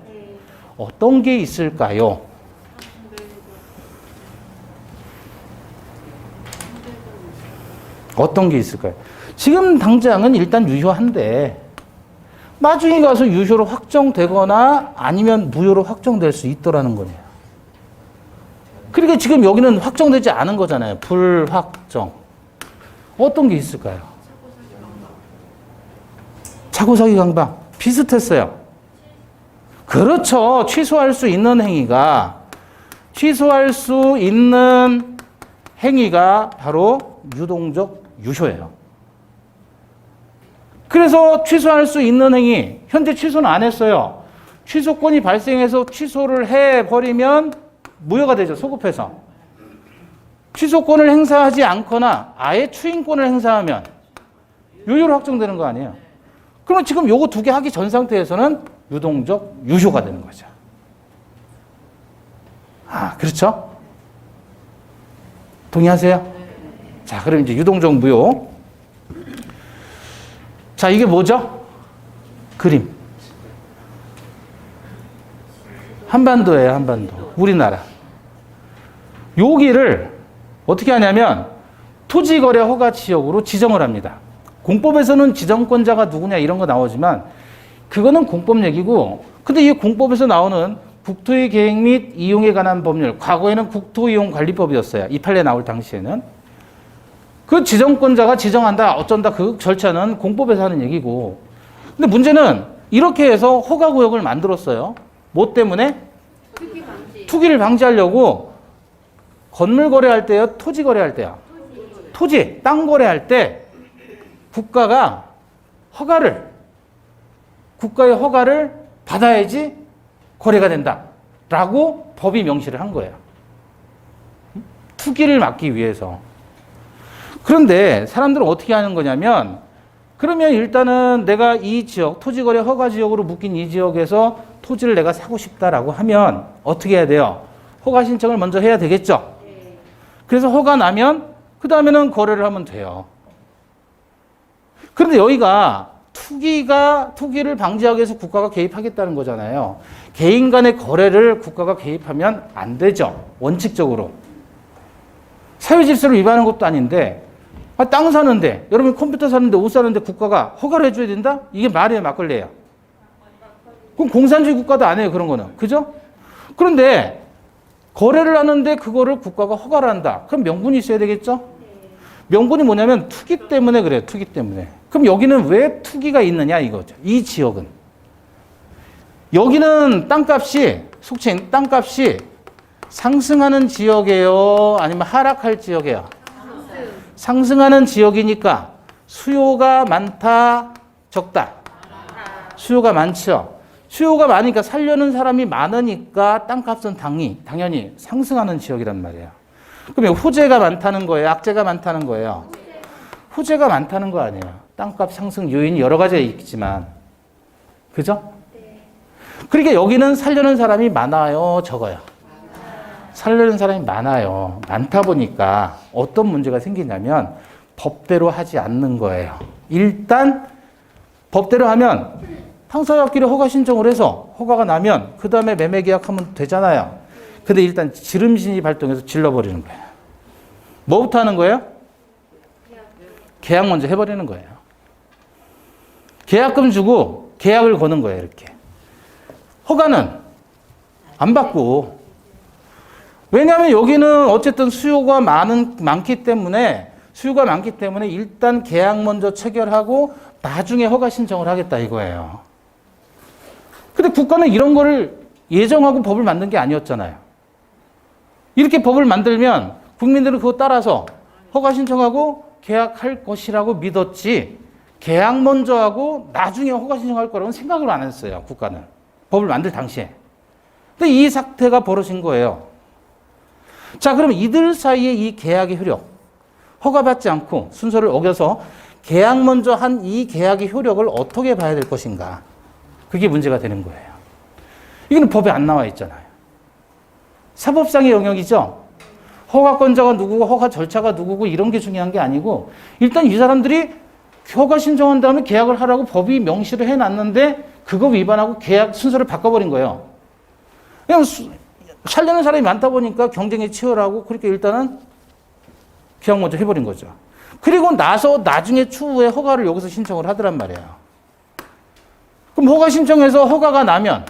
어떤 게 있을까요? 어떤 게 있을까요? 지금 당장은 일단 유효한데 나중에 가서 유효로 확정되거나 아니면 무효로 확정될 수 있더라는 거네요. 그러니까 지금 여기는 확정되지 않은 거잖아요. 불확정. 어떤 게 있을까요? 차고사기 강박. 비슷했어요. 그렇죠. 취소할 수 있는 행위가 바로 유동적 유효예요. 그래서 취소할 수 있는 행위, 현재 취소는 안 했어요. 취소권이 발생해서 취소를 해버리면 무효가 되죠. 소급해서. 취소권을 행사하지 않거나 아예 추인권을 행사하면 유효로 확정되는 거 아니에요. 그러면 지금 요거 두 개 하기 전 상태에서는 유동적 유효가 되는 거죠. 그렇죠? 동의하세요? 자, 그럼 이제 유동적 무효. 자, 이게 뭐죠? 그림. 한반도예요, 한반도. 우리나라. 여기를 어떻게 하냐면 토지거래 허가 지역으로 지정을 합니다. 공법에서는 지정권자가 누구냐 이런 거 나오지만 그거는 공법 얘기고, 근데 이 공법에서 나오는 국토의 계획 및 이용에 관한 법률, 과거에는 국토이용관리법이었어요. 이 판례 나올 당시에는. 그 지정권자가 지정한다, 어쩐다, 그 절차는 공법에서 하는 얘기고. 근데 문제는 이렇게 해서 허가구역을 만들었어요. 뭐 때문에? 투기를 방지하려고. 건물 거래할 때요? 토지 거래할 때요? 토지, 땅 거래할 때 국가가 국가의 허가를 받아야지 거래가 된다라고 법이 명시를 한 거예요. 투기를 막기 위해서. 그런데 사람들은 어떻게 하는 거냐면, 그러면 일단은 내가 이 지역, 토지거래 허가 지역으로 묶인 이 지역에서 토지를 내가 사고 싶다라고 하면 어떻게 해야 돼요? 허가 신청을 먼저 해야 되겠죠? 그래서 허가 나면 그 다음에는 거래를 하면 돼요. 그런데 여기가 투기를 방지하기 위해서 국가가 개입하겠다는 거잖아요. 개인 간의 거래를 국가가 개입하면 안 되죠. 원칙적으로. 사회 질서를 위반하는 것도 아닌데, 땅 사는데, 여러분 컴퓨터 사는데, 옷 사는데 국가가 허가를 해줘야 된다? 이게 말이에요, 막걸리예요. 그럼 공산주의 국가도 안 해요, 그런 거는. 그죠? 그런데 거래를 하는데 그거를 국가가 허가를 한다. 그럼 명분이 있어야 되겠죠? 명분이 뭐냐면 투기 때문에 그래요, 투기 때문에. 그럼 여기는 왜 투기가 있느냐 이거죠. 이 지역은. 여기는 속칭 땅값이 상승하는 지역이에요? 아니면 하락할 지역이에요? 상승하는 지역이니까 수요가 많다, 적다? 수요가 많죠. 수요가 많으니까 살려는 사람이 많으니까 땅값은 당연히 상승하는 지역이란 말이에요. 그러면 호재가 많다는 거예요? 악재가 많다는 거예요? 호재가 많다는 거 아니에요. 땅값 상승 요인이 여러 가지가 있지만. 그죠? 그러니까 여기는 살려는 사람이 많아요, 적어요? 살려는 사람이 많아요. 많다 보니까 어떤 문제가 생기냐면 법대로 하지 않는 거예요. 일단 법대로 하면 당사자끼리 허가 신청을 해서 허가가 나면 그 다음에 매매 계약하면 되잖아요. 근데 일단 지름신이 발동해서 질러버리는 거예요. 뭐부터 하는 거예요? 계약 먼저 해버리는 거예요. 계약금 주고 계약을 거는 거예요. 이렇게. 허가는 안 받고. 왜냐하면 여기는 어쨌든 수요가 많기 때문에 일단 계약 먼저 체결하고 나중에 허가 신청을 하겠다 이거예요. 근데 국가는 이런 거를 예정하고 법을 만든 게 아니었잖아요. 이렇게 법을 만들면 국민들은 그거 따라서 허가 신청하고 계약할 것이라고 믿었지, 계약 먼저 하고 나중에 허가 신청할 거라고는 생각을 안 했어요. 국가는. 법을 만들 당시에. 근데 이 사태가 벌어진 거예요. 자, 그럼 이들 사이에 이 계약의 효력, 허가받지 않고 순서를 어겨서 계약 먼저 한 이 계약의 효력을 어떻게 봐야 될 것인가. 그게 문제가 되는 거예요. 이건 법에 안 나와 있잖아요. 사법상의 영역이죠. 허가권자가 누구고 허가 절차가 누구고 이런 게 중요한 게 아니고, 일단 이 사람들이 허가 신청한 다음에 계약을 하라고 법이 명시를 해놨는데 그거 위반하고 계약 순서를 바꿔버린 거예요. 그냥 살려는 사람이 많다 보니까 경쟁이 치열하고, 그렇게 일단은 계약 먼저 해버린 거죠. 그리고 나중에 추후에 허가를 여기서 신청을 하더란 말이에요. 그럼 허가 신청해서 허가가 나면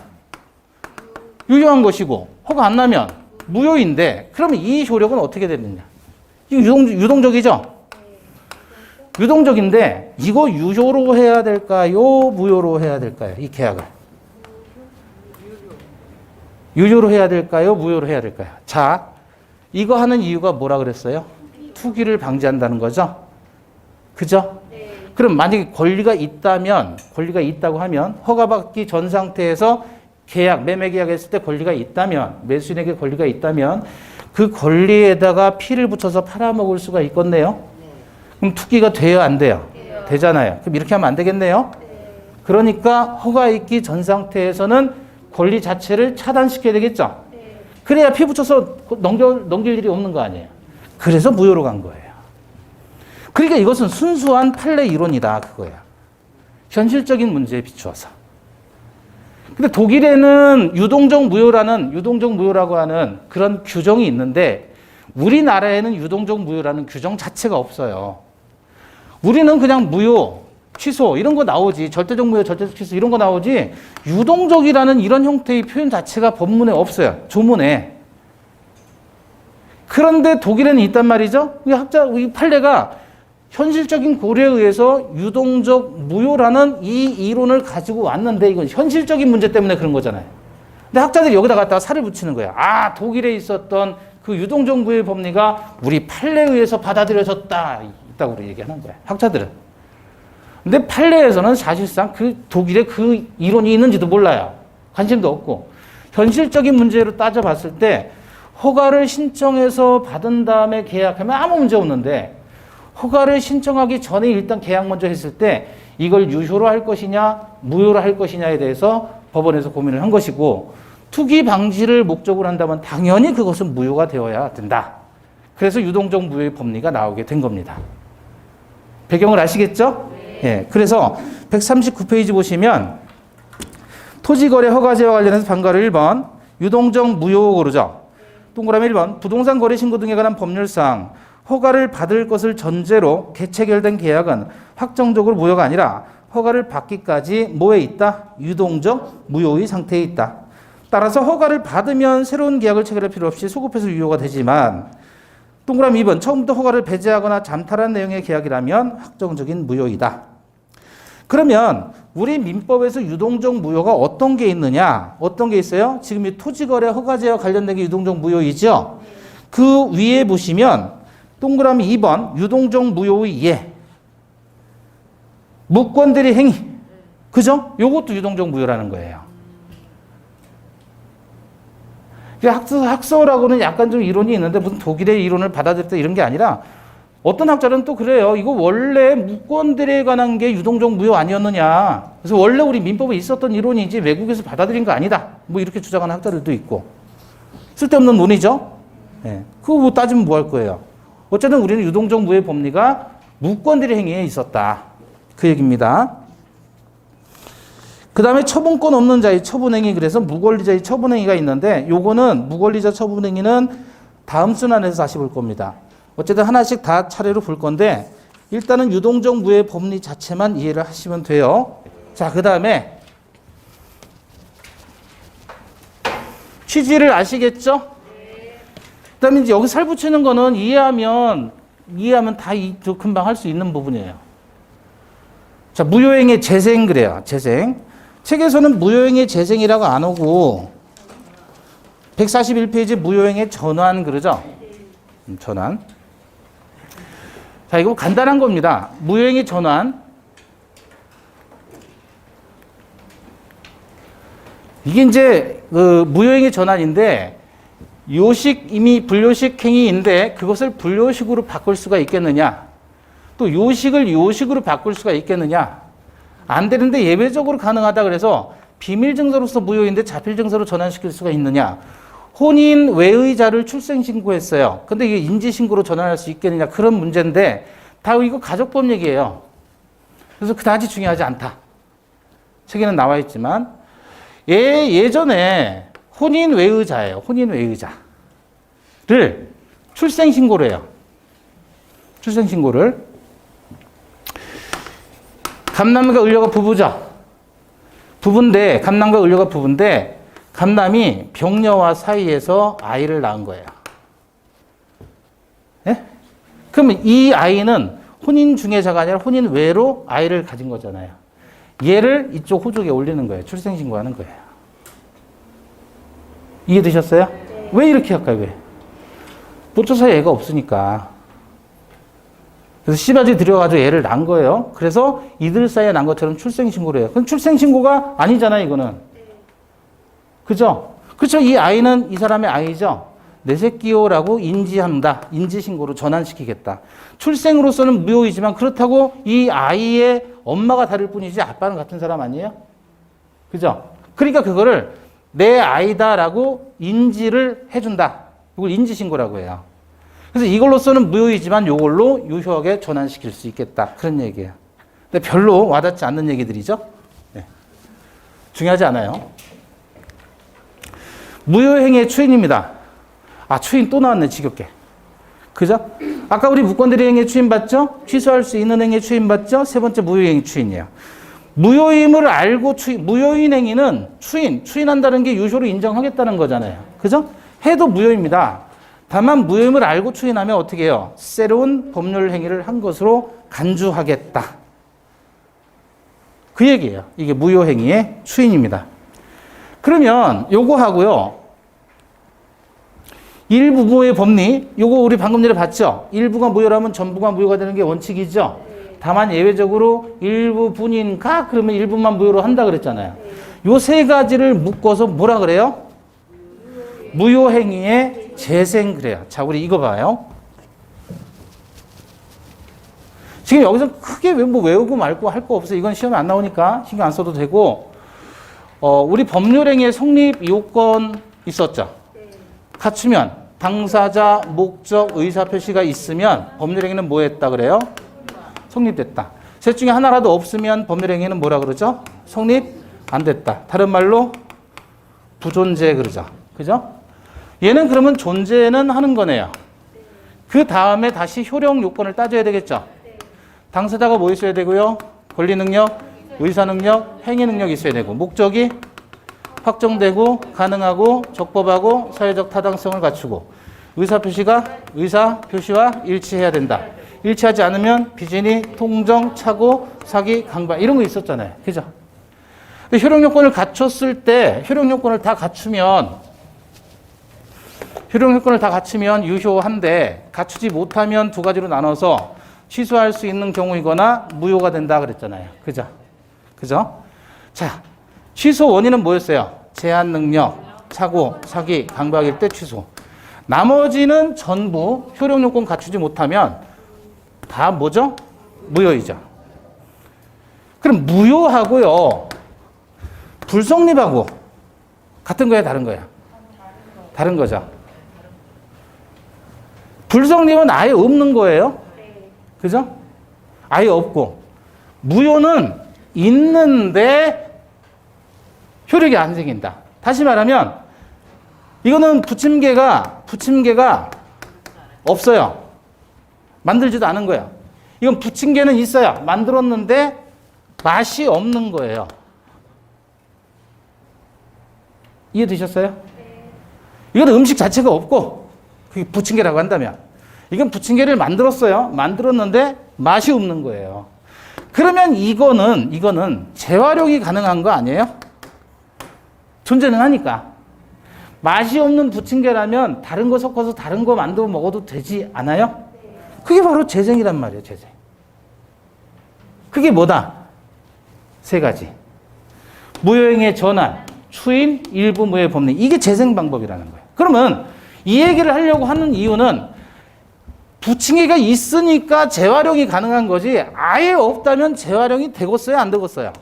유효한 것이고, 허가 안 나면 무효인데, 그러면 이 효력은 어떻게 되느냐? 이거 유동적이죠? 유동적인데, 이거 유효로 해야 될까요? 무효로 해야 될까요? 이 계약을. 유효로 해야 될까요? 무효로 해야 될까요? 자, 이거 하는 이유가 뭐라 그랬어요? 투기를 방지한다는 거죠? 그죠? 그럼 만약에 권리가 있다고 하면, 허가받기 전 상태에서 매매 계약했을 때 권리가 있다면, 매수인에게 권리가 있다면, 그 권리에다가 피를 붙여서 팔아먹을 수가 있겠네요? 그럼 투기가 돼요, 안 돼요? 되잖아요. 그럼 이렇게 하면 안 되겠네요? 그러니까 허가 있기 전 상태에서는 권리 자체를 차단시켜야 되겠죠? 그래야 피 붙여서 넘길 일이 없는 거 아니에요? 그래서 무효로 간 거예요. 그러니까 이것은 순수한 판례 이론이다, 그거야. 현실적인 문제에 비추어서. 근데 독일에는 유동적 무효라고 하는 그런 규정이 있는데, 우리나라에는 유동적 무효라는 규정 자체가 없어요. 우리는 그냥 무효, 취소 이런 거 나오지, 절대적 무효, 절대적 취소 이런 거 나오지, 유동적이라는 이런 형태의 표현 자체가 법문에 없어요. 조문에. 그런데 독일에는 있단 말이죠. 이 판례가 현실적인 고려에 의해서 유동적 무효라는 이 이론을 가지고 왔는데, 이건 현실적인 문제 때문에 그런 거잖아요. 근데 학자들이 여기다 갖다가 살을 붙이는 거야. 아, 독일에 있었던 그 유동적 무효의 법리가 우리 판례에 의해서 있다고 얘기하는 거야, 학자들은. 근데 판례에서는 사실상 그 독일에 그 이론이 있는지도 몰라요. 관심도 없고. 현실적인 문제로 따져봤을 때 허가를 신청해서 받은 다음에 계약하면 아무 문제 없는데, 허가를 신청하기 전에 일단 계약 먼저 했을 때 이걸 유효로 할 것이냐 무효로 할 것이냐에 대해서 법원에서 고민을 한 것이고, 투기 방지를 목적으로 한다면 당연히 그것은 무효가 되어야 된다. 그래서 유동적 무효의 법리가 나오게 된 겁니다. 배경을 아시겠죠? 예. 그래서 139페이지 보시면 토지거래 허가제와 관련해서 방과로 1번 유동적 무효 고르죠. 동그라미 1번 부동산 거래 신고 등에 관한 법률상 허가를 받을 것을 전제로 개체결된 계약은 확정적으로 무효가 아니라 허가를 받기까지 뭐에 있다? 유동적 무효의 상태에 있다. 따라서 허가를 받으면 새로운 계약을 체결할 필요 없이 소급해서 유효가 되지만, 동그라미 2번 처음부터 허가를 배제하거나 잠탈한 내용의 계약이라면 확정적인 무효이다. 그러면 우리 민법에서 유동적 무효가 어떤 게 있느냐? 어떤 게 있어요? 지금 이 토지거래 허가제와 관련된 게 유동적 무효이죠? 그 위에 보시면 동그라미 2번 유동적 무효의 예. 무권들의 행위. 그죠? 요것도 유동적 무효라는 거예요. 학서라고는 약간 좀 이론이 있는데 무슨 독일의 이론을 받아들였다 이런 게 아니라, 어떤 학자는 또 그래요. 이거 원래 무권들에 관한 게 유동적 무효 아니었느냐. 그래서 원래 우리 민법에 있었던 이론이지 외국에서 받아들인 거 아니다. 뭐 이렇게 주장하는 학자들도 있고. 쓸데없는 논의죠. 네. 그거 뭐 따지면 뭐 할 거예요. 어쨌든 우리는 유동적 무효의 법리가 무권들의 행위에 있었다. 그 얘기입니다. 그 다음에 처분권 없는 자의 처분행위, 그래서 무권리자의 처분행위가 있는데 요거는 무권리자 처분행위는 다음 순환에서 다시 볼 겁니다. 어쨌든 하나씩 다 차례로 볼 건데 일단은 유동적 무효의 법리 자체만 이해를 하시면 돼요. 자, 그 다음에 취지를 아시겠죠? 그 다음에 이제 여기 살 붙이는 거는 이해하면 다 금방 할 수 있는 부분이에요. 자, 무효행의 재생 그래요. 재생. 책에서는 무효행의 재생이라고 안 오고 141페이지 무효행의 전환 그러죠? 전환. 자, 이거 간단한 겁니다. 무효행의 전환. 이게 이제 그 무효행의 전환인데 요식 이미 불요식 행위인데 그것을 불요식으로 바꿀 수가 있겠느냐? 또 요식을 요식으로 바꿀 수가 있겠느냐? 안 되는데 예외적으로 가능하다 그래서 비밀 증서로서 무효인데 자필 증서로 전환시킬 수가 있느냐? 혼인 외의자를 출생 신고했어요. 근데 이게 인지 신고로 전환할 수 있겠느냐? 그런 문제인데 다 이거 가족법 얘기예요. 그래서 그다지 중요하지 않다. 책에는 나와 있지만 예전에 혼인 외의자예요. 혼인 외의자를 출생 신고를 해요. 출생 신고를 감남과 을려가 부부죠. 부부인데 감남과 을려가 부부인데 감남이 병녀와 사이에서 아이를 낳은 거예요. 예? 그러면 이 아이는 혼인 중해자가 아니라 혼인 외로 아이를 가진 거잖아요. 얘를 이쪽 호족에 올리는 거예요. 출생 신고하는 거예요. 이해되셨어요? 네. 왜 이렇게 할까요? 왜? 모처 사이에 애가 없으니까. 그래서 씨바지 들여가지고 애를 낳은 거예요. 그래서 이들 사이에 난 것처럼 출생신고를 해요. 그럼 출생신고가 아니잖아요, 이거는. 그죠? 그렇죠. 이 아이는 이 사람의 아이죠. 내 새끼요라고 인지한다. 인지신고로 전환시키겠다. 출생으로서는 무효이지만 그렇다고 이 아이의 엄마가 다를 뿐이지 아빠는 같은 사람 아니에요? 그죠? 그러니까 그거를 내 아이다라고 인지를 해준다. 이걸 인지신고라고 해요. 그래서 이걸로서는 무효이지만 이걸로 유효하게 전환시킬 수 있겠다. 그런 얘기예요. 근데 별로 와닿지 않는 얘기들이죠. 네. 중요하지 않아요. 무효행위의 추인입니다. 아, 추인 또 나왔네, 지겹게. 그죠? 아까 우리 무권대리 행위 추인 봤죠? 취소할 수 있는 행위 추인 봤죠? 세 번째 무효행위 추인이에요. 무효임을 알고 무효인 행위는 추인한다는 게 유효로 인정하겠다는 거잖아요. 그죠? 해도 무효입니다. 다만 무효임을 알고 추인하면 어떻게 해요? 새로운 법률 행위를 한 것으로 간주하겠다. 그 얘기예요. 이게 무효행위의 추인입니다. 그러면 요거 하고요. 일부 무효의 법리, 요거 우리 방금 전에 봤죠? 일부가 무효라면 전부가 무효가 되는 게 원칙이죠? 다만 예외적으로 일부 분인가? 그러면 일부만 무효로 한다 그랬잖아요. 요 세 가지를 묶어서 뭐라 그래요? 무효행위의 재생 그래요. 자, 우리 이거 봐요. 지금 여기서 크게 뭐 외우고 말고 할 거 없어요. 이건 시험에 안 나오니까 신경 안 써도 되고, 우리 법률행위의 성립 요건 있었죠? 갖추면 당사자, 목적, 의사표시가 있으면 법률행위는 뭐 했다 그래요? 성립됐다. 셋 중에 하나라도 없으면 법률행위는 뭐라 그러죠? 성립 안 됐다. 다른 말로 부존재 그러죠. 그죠? 얘는 그러면 존재는 하는 거네요. 그 다음에 다시 효력 요건을 따져야 되겠죠? 당사자가 뭐 있어야 되고요? 권리 능력, 의사 능력, 행위 능력이 있어야 되고, 목적이 확정되고 가능하고 적법하고 사회적 타당성을 갖추고, 의사표시와 일치해야 된다. 일치하지 않으면 비진이, 통정, 착오, 사기, 강박 이런 거 있었잖아요. 그죠? 효력 요건을 갖췄을 때 효력 요건을 다 갖추면 유효한데 갖추지 못하면 두 가지로 나눠서 취소할 수 있는 경우이거나 무효가 된다 그랬잖아요. 그죠? 자, 취소 원인은 뭐였어요? 제한 능력, 착오, 사기, 강박일 때 취소. 나머지는 전부 효력 요건 갖추지 못하면 다 뭐죠? 무효이죠. 그럼 무효하고요, 불성립하고 같은 거예요, 다른 거예요? 다른 거죠. 불성립은 아예 없는 거예요. 그죠? 아예 없고, 무효는 있는데 효력이 안 생긴다. 다시 말하면 이거는 부침개가 없어요. 만들지도 않은 거예요. 이건 부침개는 있어요. 만들었는데 맛이 없는 거예요. 이해되셨어요? 이건 음식 자체가 없고 그게 부침개라고 한다면 이건 부침개를 만들었어요. 만들었는데 맛이 없는 거예요. 그러면 이거는 재활용이 가능한 거 아니에요? 존재는 하니까. 맛이 없는 부침개라면 다른 거 섞어서 다른 거 만들어 먹어도 되지 않아요? 그게 바로 재생이란 말이에요. 재생. 그게 뭐다? 세 가지. 무효행의 전환, 추인, 일부 무효의 법리. 이게 재생 방법이라는 거예요. 그러면 이 얘기를 하려고 하는 이유는 부침개가 있으니까 재활용이 가능한 거지 아예 없다면 재활용이 되겠어요? 안 되겠어요?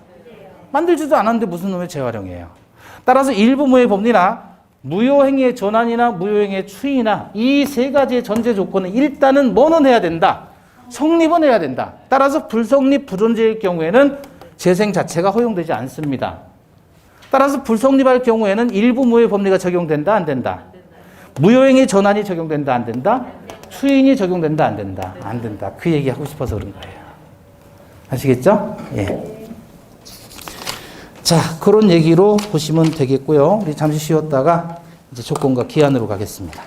만들지도 않았는데 무슨 놈의 재활용이에요? 따라서 일부 무효의 법리나 무효행위의 전환이나 무효행위의 추인이나 이 세 가지의 전제 조건은 일단은 뭐는 해야 된다? 성립은 해야 된다. 따라서 불성립, 불존재일 경우에는 재생 자체가 허용되지 않습니다. 따라서 불성립할 경우에는 일부 무효의 법리가 적용된다, 안 된다? 무효행위 전환이 적용된다, 안 된다? 추인이 적용된다, 안 된다? 안 된다. 그 얘기 하고 싶어서 그런 거예요. 아시겠죠? 예. 자, 그런 얘기로 보시면 되겠고요. 우리 잠시 쉬었다가 이제 조건과 기한으로 가겠습니다.